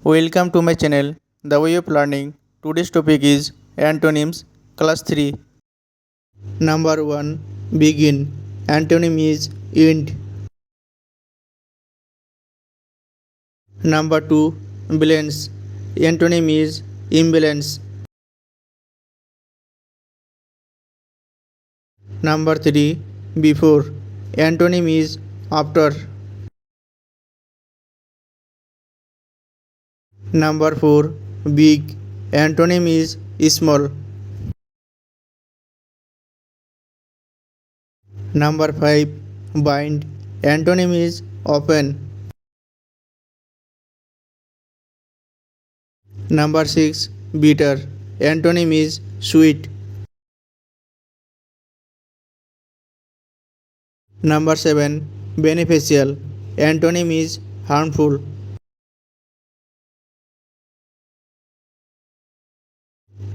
Welcome to my channel, The Way of Learning. Today's topic is Antonyms, Class 3. Number 1. Begin. Antonym is end. Number 2. Balance. Antonym is imbalance. Number 3. Before. Antonym is after. Number 4. Big. Antonym is small. Number 5. Bind. Antonym is open. Number 6. Bitter. Antonym is sweet. Number 7. Beneficial. Antonym is harmful.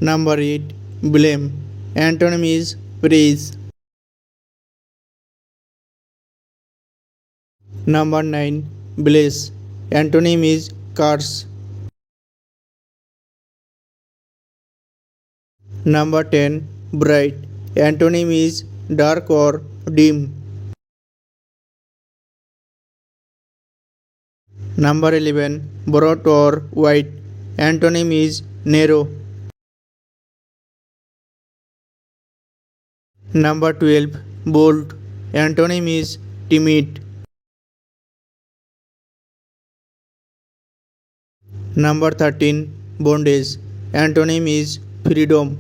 Number 8. Blame. Antonym is praise. Number 9. Bless. Antonym is curse. Number 10. Bright. Antonym is dark or dim. Number 11. Broad or wide. Antonym is narrow. Number 12. Bold. Antonym is timid. Number 13. Bondage. Antonym is freedom.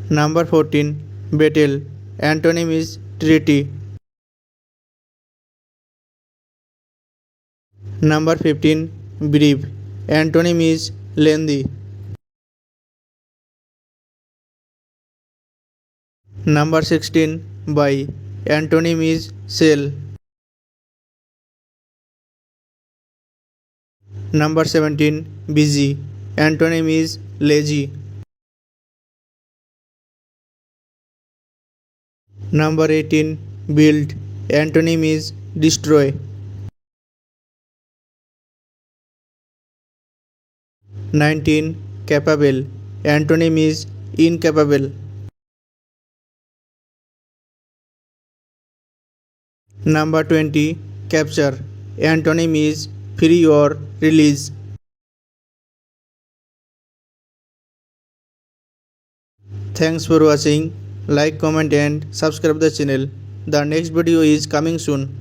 Number 14. Battle. Antonym is treaty. Number 15. Brief. Antonym is lengthy. Number 16. Buy. Antonym is sell. Number 17. Busy. Antonym is lazy. Number 18. Build. Antonym is destroy. Number 19. Capable. Antonym is incapable. Number 20. Capture. Antonym is free or release. Thanks for watching. Like, comment and subscribe the channel. The next video is coming soon.